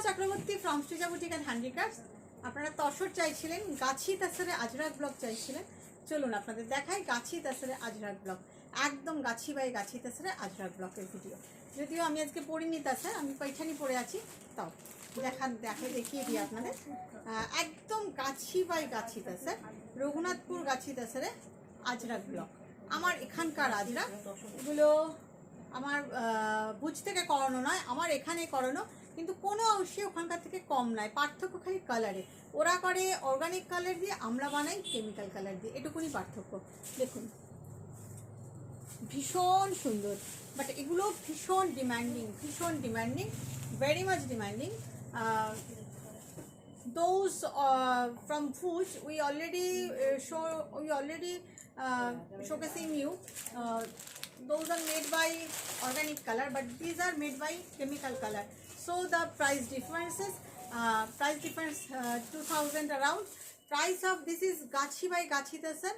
Chakraborty from Srija boutique and handicrafts. আপনারা তসর চাইছিলেন, গাছি তাসরে Ajrak blog চাইছিলেন। চলুন আপনাদের দেখাই গাছি তাসরে আজরাক ব্লগ। একদম গাছি বাই গাছি তাসরে আজরাক ব্লগের ভিডিও। যদিও আমি আজকে পরিনি তাসর, আমি পৈঠানি পরে আছি, তাও দেখিয়ে দিই আপনাদের। একদম গাছি by Gachhi তাসর, Raghunathpur Gachhi তাসরে Ajrak blog. আমার এখানকার আজরাক, এগুলো আমার ভুজ থেকে করানো নয়, আমার এখানে করানো, কিন্তু কোনো অংশে ওখানকার থেকে কম নয়। পার্থক্য খালি কালারে, ওরা করে অর্গানিক কালার দিয়ে, আমরা বানাই কেমিক্যাল কালার দিয়ে, এটুকুনি পার্থক্য। দেখুন ভীষণ সুন্দর, বাট এগুলো ভীষণ demanding, very much demanding. Those from Fuj we already showcasing you. Those are made by organic color, but these are made by chemical color. So the price difference 2000 around. Price of this is Gachi by Gachi Tasar,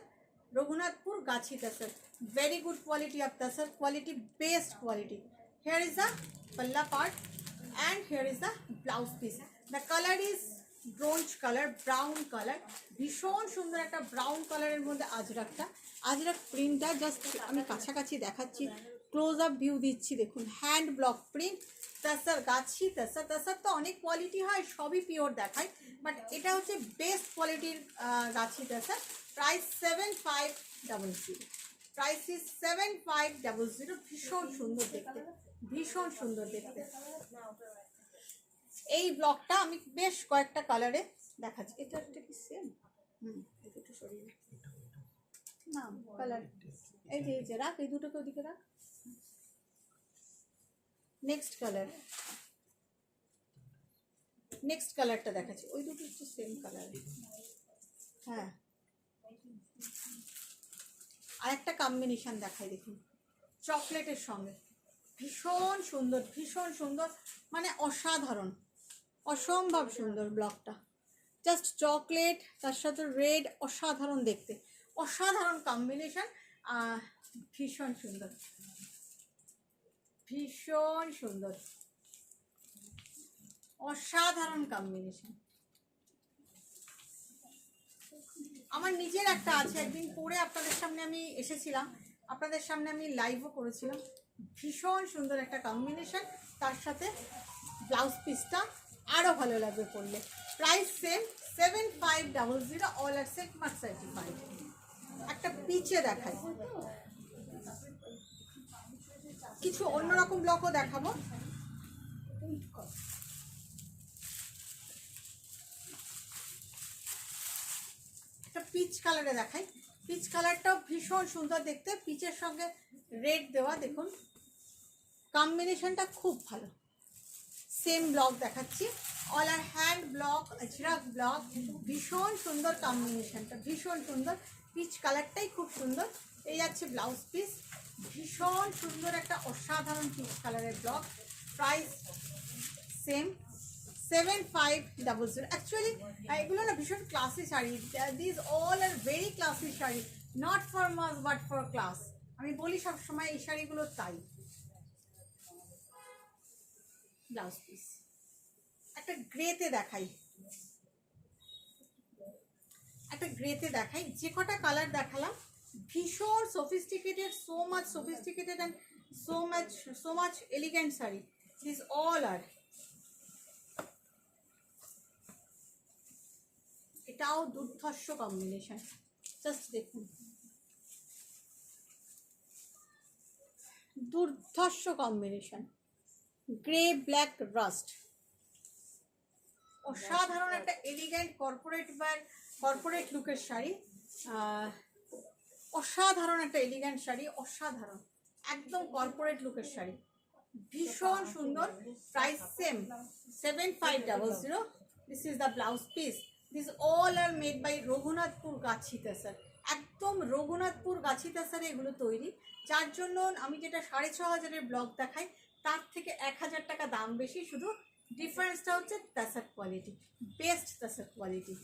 Raghunathpur Gachi Tasar. Very good quality of Tasar, quality based quality. Here is the palla part and here is the blouse piece. The color is bronze colour, brown colour, ভীষণ সুন্দর একটা brown কালারের মধ্যে আজরাক প্রিন্টটা just আমি কাছাকাছি দেখাচ্ছি, close up view দিচ্ছি। দেখুন হ্যান্ড ব্লক প্রিন্ট, তাসার গাছি তাসার তো অনেক কোয়ালিটি হয়, সবই পিওর দেখায়, বাট এটা হচ্ছে বেস্ট কোয়ালিটির গাছি তাসার। Price 7500, price is 7500। ভীষণ সুন্দর দেখতে। এই ব্লকটা আমি বেশ কয়েকটা কালারে দেখাচ্ছি। এটা কি সেম? একটু সরিয়ে না, কালার এই যে রাখ, এই দুটোকে ওদিকে রাখ। নেক্সট কালারটা দেখাচ্ছি, ওই দুটো হচ্ছে সেম কালার। হ্যাঁ, আর একটা কম্বিনেশন দেখাই, দেখুন চকলেটের সঙ্গে। ভীষণ সুন্দর, মানে অসাধারণ, অসম্ভব সুন্দর ব্লকটা। জাস্ট চকলেট তার সাথে রেড, অসাধারণ দেখতে, অসাধারণ কম্বিনেশন। ভীষণ সুন্দর, অসাধারণ কম্বিনেশন। আমার নিজের একটা আছে, একদিন পরে আপনাদের সামনে আমি এসেছিলাম, আপনাদের সামনে আমি লাইভও করেছিলাম। ভীষণ সুন্দর একটা কম্বিনেশন, তার সাথে ব্লাউজ পিসটা আরও ভালো লাগবে পরলে। প্রাইস সেম 7500, অল আর সেট মার্ক সার্টিফাইড। একটা পিচে দেখাই, কিছু অন্যরকম ব্লকও দেখাবো। একটা পিচ কালারে দেখাই, পিচ কালারটাও ভীষণ সুন্দর দেখতে, পিচের সঙ্গে রেড দেওয়া, দেখুন কম্বিনেশনটা খুব ভালো। সেম ব্লক দেখাচ্ছি, অল আর হ্যান্ড ব্লক, আজরাক ব্লক। ভীষণ সুন্দর কম্বিনেশনটা, ভীষণ সুন্দর, পিচ কালারটাই খুব সুন্দর। এই যাচ্ছে ব্লাউজ পিস, ভীষণ সুন্দর একটা অসাধারণ পিচ কালারের ব্লক। Price same 7500। অ্যাকচুয়ালি এগুলো না ভীষণ classy sari, this all are very classy sari, not for mass but for class. আমি বলি সবসময় এই শাড়িগুলো তাই। ব্লাউজ পিস একটা গ্রেতে দেখাই, যে কটা কালার দেখালাম ভীষণ sophisticated, so much sophisticated and so much elegant sari. This all are, এটাও দুর্ধর্ষ কম্বিনেশন, জাস্ট দেখুন দুর্ধর্ষ কম্বিনেশন, গ্রে ব্ল্যাক রাস্ট, অসাধারণ একটা এলিগেন্ট কর্পোরেট লুকের শাড়ি। অসাধারণ একটা এলিগেন্ট শাড়ি, অসাধারণ একদম কর্পোরেট লুকের শাড়ি, ভীষণ সুন্দর। Price same 7500। This is the blouse piece. This all are made by Raghunathpur Gachhi tussar, একদম রঘুনাথপুর গাছি তাসারে এগুলো তৈরি, যার জন্য আমি যেটা 6500 ব্লক দেখাই তার থেকে 1000 টাকা দাম বেশি, শুধু ডিফারেন্সটা হচ্ছে তাসার কোয়ালিটি, বেস্ট তাসার কোয়ালিটি।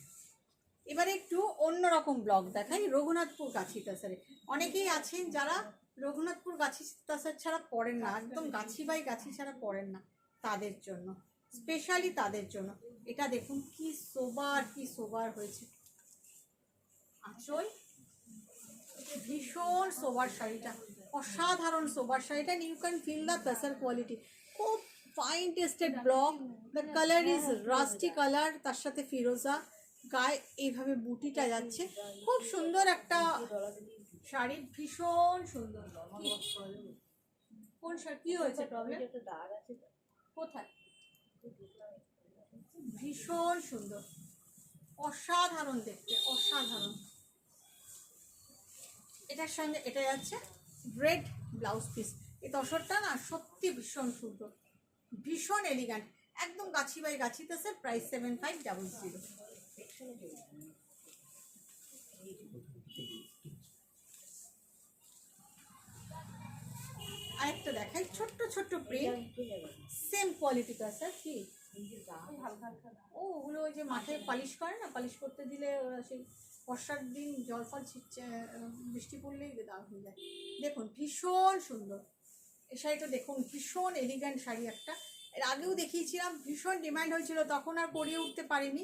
এবারে একটু অন্যরকম ব্লক দেখাই রঘুনাথপুর গাছি তাসারে। অনেকেই আছেন যারা রঘুনাথপুর গাছি তাসার ছাড়া পড়েন না, একদম গাছি বাই গাছি ছাড়া পড়েন না, তাদের জন্য স্পেশালি তাদের জন্য। এটা দেখুন কি সোবার হয়েছে। আঁচল, ভীষণ সোবার শাড়িটা, অসাধারণ সোবার শাড়িটা। You can feel the tussar quality, খুব fine tested block. The colour is rusty colour, তার সাথে ফিরোজা, গায়ে এইভাবে বুটিটা যাচ্ছে। খুব সুন্দর একটা শাড়ি, ভীষণ সুন্দর। কোন শাড়ি কি হয়েছে প্রবলেম? কোথায়? ভীষণ সুন্দর, অসাধারণ দেখতে, অসাধারণ। এটার সঙ্গে এটা যাচ্ছে রেড ব্লাউজ পিস। এই তসরটা না সত্যি ভীষণ সুন্দর, ভীষণ এলিগ্যান্ট, একদম গাছি বাই গাছিতে স্যার। প্রাইস 7500। আরেকটা দেখাই, ছোট্ট ছোট্ট প্রিন্ট, সেম কোয়ালিটিটা স্যার। কি ও ওগুলো ওই যে মাঠে পালিশ করে না, পালিশ করতে দিলে ওরা সেই বর্ষার দিন জল ফল ছিটছে, বৃষ্টি পড়লেই দাগ হয়ে যায়। দেখুন ভীষণ সুন্দর এই শাড়িটা, দেখুন ভীষণ এলিগ্যান্ট শাড়ি একটা। এর আগেও দেখিয়েছিলাম, ভীষণ ডিমান্ড হয়েছিল, তখন আর পরিয়ে উঠতে পারিনি,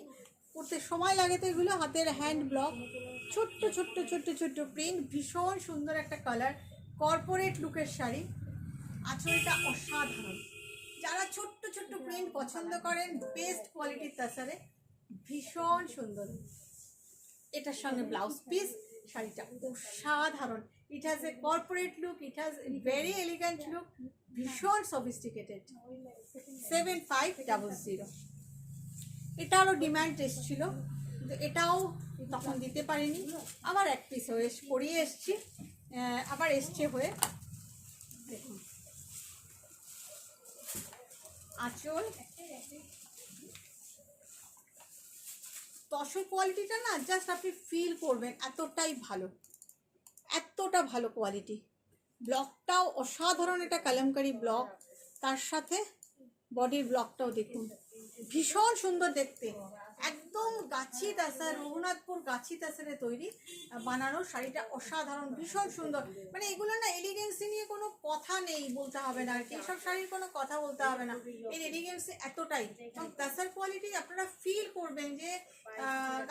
করতে সময় লাগে তো। এগুলো হাতের হ্যান্ড ব্লক, ছোট্ট ছোট্ট ছোট্ট ছোট্ট প্রিন্ট, ভীষণ সুন্দর একটা কালার, কর্পোরেট লুকের শাড়ি। আঁচলটা অসাধারণ। যারা ছোট্ট ছোট্ট প্রিন্ট পছন্দ করেন, বেস্ট কোয়ালিটির তাসারে, ভীষণ সুন্দর। এটার সঙ্গে ব্লাউজ পিস, শাড়িটা অসাধারণ। It has a corporate look, it has very elegant look, ভীষণ সফিস্টিকেটেড। 7500। এটারও ডিমান্ড এসেছিল, কিন্তু এটাও তখন দিতে পারিনি। আবার এক পিস হয়ে পরিয়ে এসছি, আবার এসছে হয়ে। দেখুন আঁচল, তসর কোয়ালিটিটা না জাস্ট আপনি ফিল করবেন, এতটাই ভালো, এতটা ভালো কোয়ালিটি। ব্লকটাও অসাধারণ, এটা কালামকারি ব্লক, তার সাথে বডির ব্লকটাও দেখুন, ভীষণ সুন্দর দেখতে। একদম গাছি তাসার, রঘুনাথপুর গাছি তাসারে তৈরি বানানো শাড়িটা, অসাধারণ, ভীষণ সুন্দর। মানে এগুলো না এলিগেন্সি নিয়ে কোনো কথা নেই, বলতে হবে না আর কি, এসব শাড়ির কোনো কথা বলতে হবে না। এর এলিগেন্সি এতটাই, এবং তাসার কোয়ালিটি আপনারা ফিল করবেন যে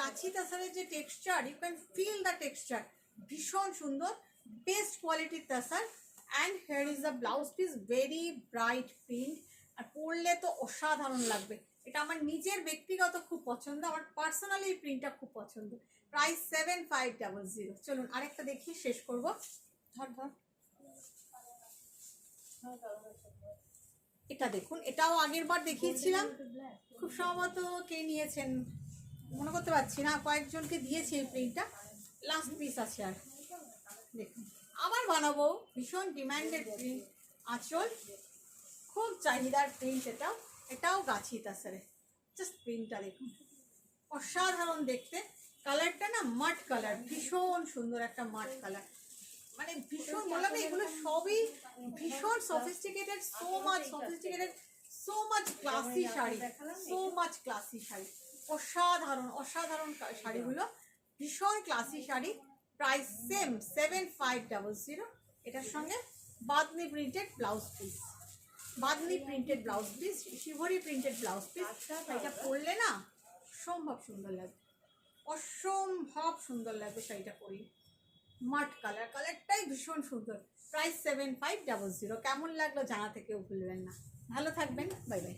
গাছি তাসারের যে texture, you can feel the texture, ভীষণ সুন্দর, বেস্ট কোয়ালিটির tussar. And here is the blouse piece, very bright print, আর পরলে তো অসাধারণ লাগবে। এটা আমার নিজের ব্যক্তিগত খুব পছন্দ, আমার পার্সোনালি এই প্রিন্টটা খুব পছন্দ। প্রাইস 7500। চলুন আরেকটা দেখি, শেষ করব। ধর ধর, এটা দেখুন, এটাও আগের বার দেখিয়েছিলাম, খুব সম্ভবত কে নিয়েছেন মনে করতে পারছি না, কয়েকজনকে দিয়েছি এই প্রিন্টটা, লাস্ট পিস আছে। আর দেখুন আবার বানাবো, ভীষণ ডিমান্ডেড প্রিন্ট। আঁচল, খুব চাহিদার প্রিন্ট, এটাও গাছি তাসারে। জাস্ট প্রিন্টটা দেখুন, অসাধারণ দেখতে। কালারটা না মাট কালার, ভীষণ সুন্দর একটা মাট কালার, মানে ভীষণ, বললাম না এগুলো সবই ভীষণ sophisticated, so much sophisticated, so much classy sari, so much classy sari, অসাধারণ অসাধারণ শাড়িগুলো, ভীষণ ক্লাসি শাড়ি। Price same 7500। এটার সঙ্গে bandhani printed blouse piece, bandhani printed blouse piece, shibori printed blouse piece. এটা পরলে না অসম্ভব সুন্দর লাগবে, অসম্ভব সুন্দর লাগবে শাড়িটা পরি। মাট কালার, কালারটাই ভীষণ সুন্দর। প্রাইস 7500। কেমন লাগলো জানাতে কেউ ভুলবেন না। ভালো থাকবেন, বাই বাই।